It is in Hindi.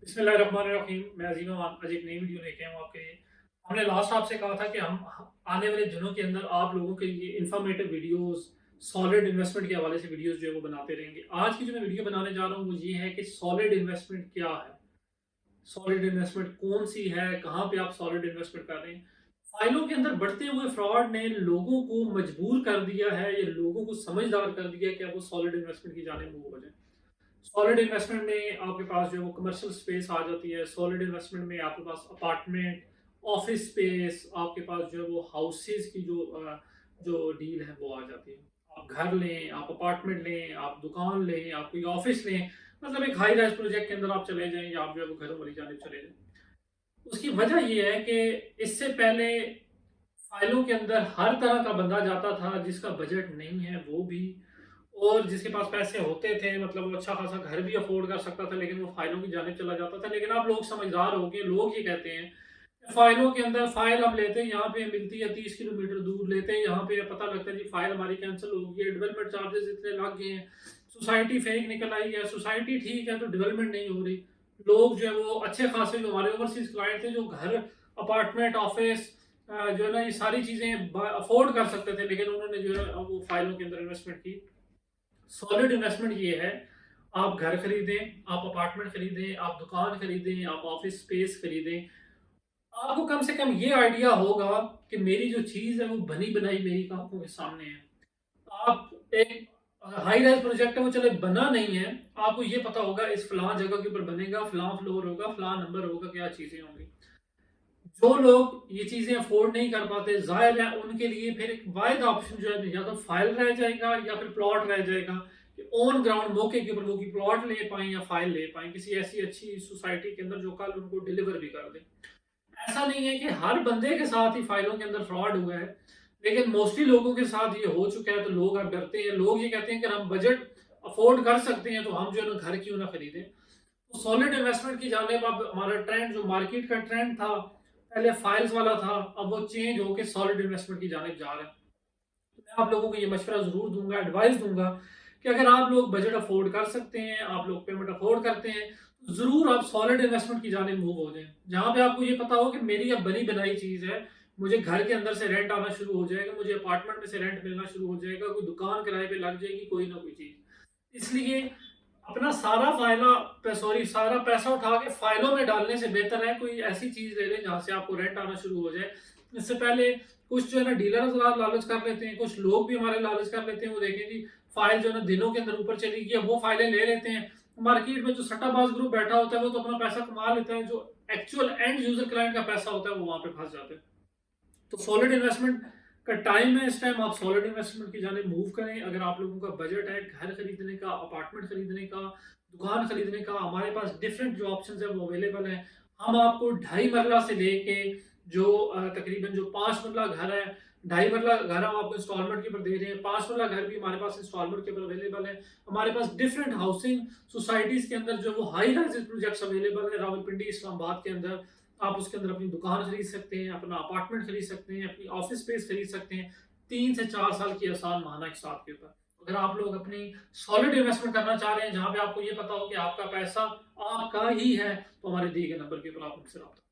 बिस्मिल्लाहिर्रहमानिर्रहीम। मैं अज़ीम अमान आज एक नई वीडियो लेके आया हूँ आपके लिए। हमने लास्ट आपसे कहा था कि हम आने वाले दिनों के अंदर आप लोगों के लिए इन्फॉर्मेटिव वीडियोस, सॉलिड इन्वेस्टमेंट के हवाले से वीडियोस जो है वो बनाते रहेंगे। आज की जो मैं वीडियो बनाने जा रहा हूँ वो ये है कि सॉलिड इन्वेस्टमेंट क्या है, सॉलिड इन्वेस्टमेंट कौन सी है, कहाँ पे आप सॉलिड इन्वेस्टमेंट कर रहे हैं। फाइलों के अंदर बढ़ते हुए फ्रॉड ने लोगों को मजबूर कर दिया है या लोगों को समझदार कर दिया है कि अब वो सॉलिड इन्वेस्टमेंट की जाने मूव हो जाए। सॉलिड इन्वेस्टमेंट में आपके पास जो है वो कमर्शियल स्पेस आ जाती है। सॉलिड इन्वेस्टमेंट में आपके पास अपार्टमेंट, ऑफिस स्पेस, आपके पास जो है वो हाउसेज की जो डील है वो आ जाती है। आप घर लें, आप अपार्टमेंट लें, आप दुकान लें, आप कोई ऑफिस लें, मतलब एक हाई राइज प्रोजेक्ट के अंदर आप चले जाएं या आप जो है वो घरों वाली जानिब चले जाएं। उसकी वजह ये है कि इससे पहले फाइलों के अंदर हर तरह का बंदा जाता था, जिसका बजट नहीं है वो भी, और जिसके पास पैसे होते थे, मतलब वो अच्छा खासा घर भी अफोर्ड कर सकता था, लेकिन वो फाइलों की जानिब चला जाता था। लेकिन आप लोग समझदार हो गए, लोग ये कहते हैं फाइलों के अंदर फाइल हम लेते हैं, यहाँ पे मिलती है 30 किलोमीटर दूर, लेते हैं यहाँ पे पता लगता है जी फाइल हमारी कैंसिल हो गई है, डेवलपमेंट चार्जेस इतने लग गए हैं, सोसाइटी फेक निकल आई है, सोसाइटी ठीक है तो डेवलपमेंट नहीं हो रही। लोग जो है वो अच्छे खासे जो हमारे ओवरसीज क्लाइंट थे, जो घर, अपार्टमेंट, ऑफिस, जो है ना ये सारी चीजें अफोर्ड कर सकते थे, लेकिन उन्होंने जो है वो फाइलों के अंदर इन्वेस्टमेंट की। सॉलिड इन्वेस्टमेंट ये है, आप घर खरीदें, आप अपार्टमेंट खरीदें, आप दुकान खरीदें, आप ऑफिस स्पेस खरीदें। आपको कम से कम ये आइडिया होगा कि मेरी जो चीज़ है वो बनी बनाई मेरी आंखों के सामने है। आप एक हाई राइज प्रोजेक्ट है वो चले बना नहीं है, आपको ये पता होगा इस फलां जगह के ऊपर बनेगा, फलां फ्लोर होगा, फलां नंबर होगा, क्या चीज़ें होंगी। जो लोग ये चीज़ें अफोर्ड नहीं कर पाते, ज़ाहिर है उनके लिए फिर एक वाहिद ऑप्शन जो है या तो फाइल रह जाएगा या फिर प्लॉट रह जाएगा कि ऑन ग्राउंड मौके के ऊपर वो की प्लॉट ले पाएँ या फाइल ले पाएँ किसी ऐसी अच्छी सोसाइटी के अंदर जो कल उनको डिलीवर भी कर दे। ऐसा नहीं है कि हर बंदे के साथ ही फाइलों के अंदर फ्रॉड हुआ है, लेकिन मोस्टली लोगों के साथ ये हो चुका है, तो लोग अब डरते हैं। लोग ये कहते हैं कि हम बजट अफोर्ड कर सकते हैं तो हम जो है ना घर क्यों ना खरीदें। तो सॉलिड इन्वेस्टमेंट की जानिब अब हमारा ट्रेंड, जो मार्केट का ट्रेंड था पहले फाइल्स वाला था, अब वो चेंज होकर सॉलिड इन्वेस्टमेंट की जानिब जा रहा है। तो मैं आप लोगों को ये मशवरा जरूर दूंगा, एडवाइस दूंगा कि अगर आप लोग बजट अफोर्ड कर सकते हैं, आप लोग पेमेंट अफोर्ड करते हैं, तो जरूर आप सॉलिड इन्वेस्टमेंट की जानिब मूव हो जाएं, जहां पे आपको ये पता हो कि मेरी अब बनी बनाई चीज है, मुझे घर के अंदर से रेंट आना शुरू हो जाएगा, मुझे अपार्टमेंट में से रेंट मिलना शुरू हो जाएगा, कोई दुकान किराए पे लग जाएगी, कोई ना कोई चीज। इसलिए अपना सारा पैसा उठा के फाइलों में डालने से बेहतर है कोई ऐसी चीज ले लें जहां से आपको रेंट आना शुरू हो जाए। इससे पहले कुछ जो है ना डीलर लालच कर लेते हैं, कुछ लोग भी हमारे लालच कर लेते हैं, वो देखें जी फाइल जो है ना दिनों के अंदर ऊपर चली गई है, वो फाइलें ले लेते हैं। मार्केट में जो सट्टाबाज ग्रुप बैठा होता है वो तो अपना पैसा कमा लेता है, जो एक्चुअल एंड यूजर क्लाइंट का पैसा होता है वो वहां पे फंस जाते हैं। तो सॉलिड इन्वेस्टमेंट का टाइम है, इस टाइम आप सॉलिड इन्वेस्टमेंट की जाने मूव करें। अगर आप लोगों का बजट है घर खरीदने का, अपार्टमेंट खरीदने का, दुकान खरीदने का, हमारे पास डिफरेंट जो ऑप्शंस है वो अवेलेबल है। हम आपको 2.5 मरला से लेके जो तकरीबन जो 5 मरला घर है, 2.5 मरला घर हम आपको इंस्टॉलमेंट के ऊपर दे रहे हैं, 5 मरला घर भी हमारे पास इंस्टॉलमेंट के ऊपर अवेलेबल है। हमारे पास डिफरेंट हाउसिंग सोसाइटीज के अंदर जो वो हाई राइज प्रोजेक्ट्स अवेलेबल है, रावलपिंडी, इस्लामाबाद के अंदर। आप उसके अंदर अपनी दुकान खरीद सकते हैं, अपना अपार्टमेंट खरीद सकते हैं, अपनी ऑफिस स्पेस खरीद सकते हैं 3 से 4 साल की आसान माना के साथ के ऊपर। अगर आप लोग अपनी सॉलिड इन्वेस्टमेंट करना चाह रहे हैं जहां पे आपको ये पता हो कि आपका पैसा आपका ही है, तो हमारे दिए गए नंबर के ऊपर आप मुझसे रब्ता